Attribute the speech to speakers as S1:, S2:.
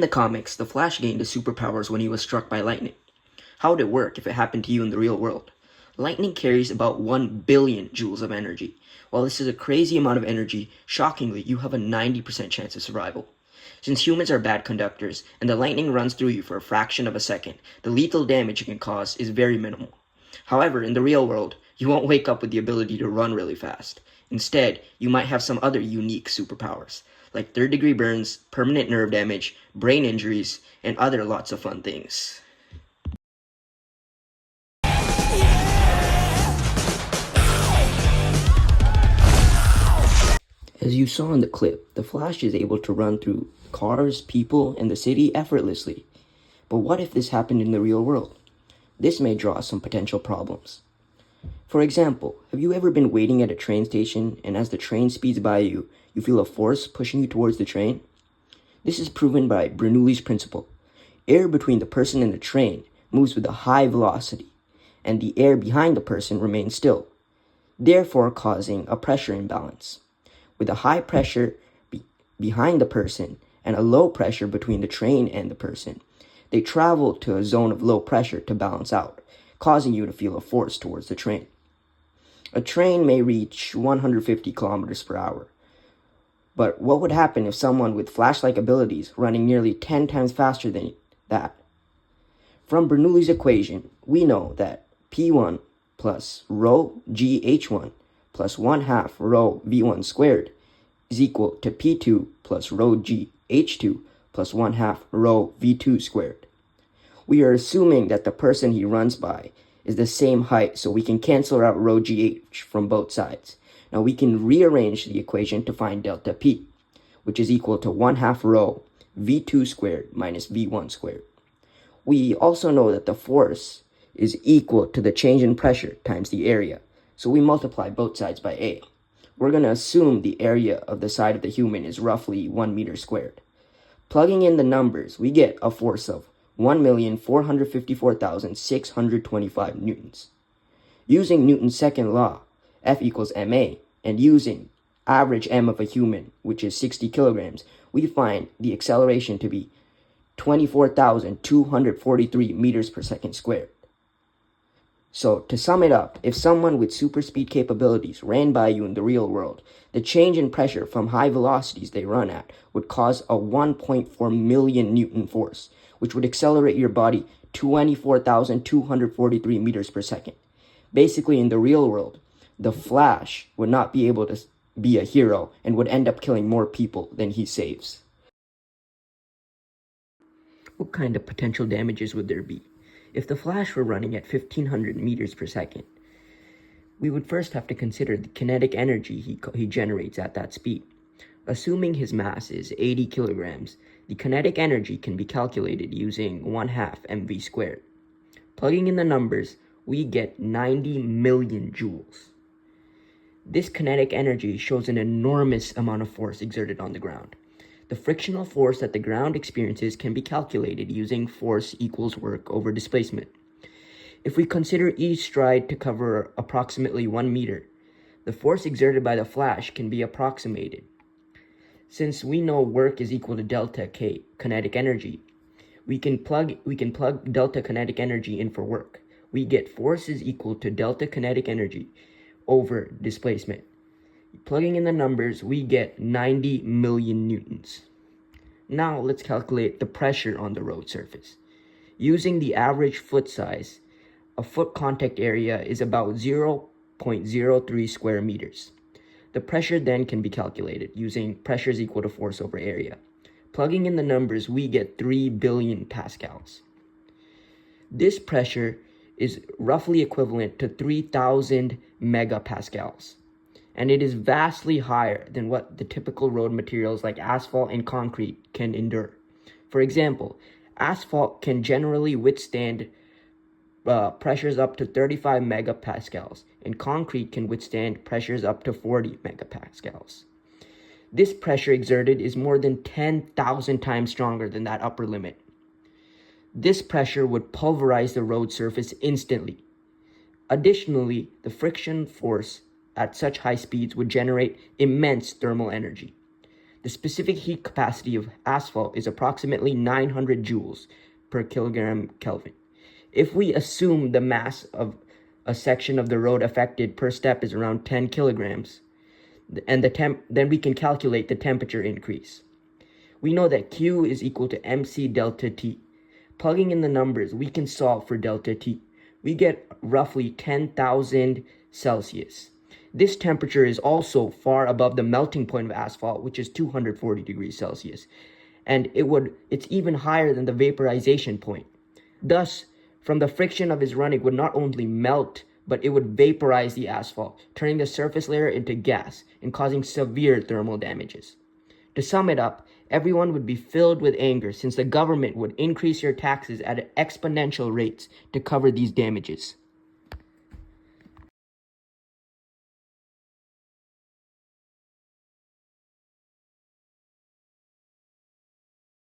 S1: In the comics, the Flash gained his superpowers when he was struck by lightning. How would it work if it happened to you in the real world? Lightning carries about 1 billion joules of energy. While this is a crazy amount of energy, shockingly, you have a 90% chance of survival. Since humans are bad conductors, and the lightning runs through you for a fraction of a second, the lethal damage it can cause is very minimal. However, in the real world, you won't wake up with the ability to run really fast. Instead, you might have some other unique superpowers, like third-degree burns, permanent nerve damage, brain injuries, and other lots of fun things. As you saw in the clip, the Flash is able to run through cars, people, and the city effortlessly. But what if this happened in the real world? This may draw some potential problems. For example, have you ever been waiting at a train station and as the train speeds by you, you feel a force pushing you towards the train? This is proven by Bernoulli's principle. Air between the person and the train moves with a high velocity, and the air behind the person remains still, therefore causing a pressure imbalance. With a high pressure behind the person and a low pressure between the train and the person, they travel to a zone of low pressure to balance out, causing you to feel a force towards the train. A train may reach 150 kilometers per hour. But what would happen if someone with Flash-like abilities running nearly 10 times faster than that? From Bernoulli's equation, we know that P1 plus rho gh1 plus 1/2 rho v1 squared is equal to P2 plus rho gh2 plus 1/2 rho v2 squared. We are assuming that the person he runs by is the same height, so we can cancel out rho gh from both sides. Now we can rearrange the equation to find delta P, which is equal to 1/2 rho v2 squared minus v1 squared. We also know that the force is equal to the change in pressure times the area, so we multiply both sides by A. We're going to assume the area of the side of the human is roughly 1 meter squared. Plugging in the numbers, we get a force of 1,454,625 newtons. Using Newton's second law, F equals ma, and using average m of a human, which is 60 kilograms, we find the acceleration to be 24,243 meters per second squared. So, to sum it up, if someone with super speed capabilities ran by you in the real world, the change in pressure from high velocities they run at would cause a 1.4 million Newton force, which would accelerate your body 24,243 meters per second. Basically, in the real world, the Flash would not be able to be a hero and would end up killing more people than he saves. What kind of potential damages would there be? If the Flash were running at 1,500 meters per second, we would first have to consider the kinetic energy he generates at that speed. Assuming his mass is 80 kilograms, the kinetic energy can be calculated using 1/2 mv squared. Plugging in the numbers, we get 90 million joules. This kinetic energy shows an enormous amount of force exerted on the ground. The frictional force that the ground experiences can be calculated using force equals work over displacement. If we consider each stride to cover approximately 1 meter, the force exerted by the Flash can be approximated. Since we know work is equal to delta K, kinetic energy, we can plug delta kinetic energy in for work. We get force is equal to delta kinetic energy over displacement. Plugging in the numbers, we get 90 million newtons. Now let's calculate the pressure on the road surface. Using the average foot size, a foot contact area is about 0.03 square meters. The pressure then can be calculated using pressure is equal to force over area. Plugging in the numbers, we get 3 billion pascals. This pressure is roughly equivalent to 3,000 megapascals, and it is vastly higher than what the typical road materials like asphalt and concrete can endure. For example, asphalt can generally withstand pressures up to 35 megapascals, and concrete can withstand pressures up to 40 megapascals. This pressure exerted is more than 10,000 times stronger than that upper limit. This pressure would pulverize the road surface instantly. Additionally, the friction force at such high speeds would generate immense thermal energy. The specific heat capacity of asphalt is approximately 900 joules per kilogram Kelvin. If we assume the mass of a section of the road affected per step is around 10 kilograms, and then we can calculate the temperature increase. We know that Q is equal to mc delta T. Plugging in the numbers, we can solve for delta T. We get roughly 10,000 Celsius. This temperature is also far above the melting point of asphalt, which is 240 degrees Celsius. And it's even higher than the vaporization point. Thus, from the friction of his running would not only melt, but it would vaporize the asphalt, turning the surface layer into gas and causing severe thermal damages. To sum it up, everyone would be filled with anger since the government would increase your taxes at exponential rates to cover these damages.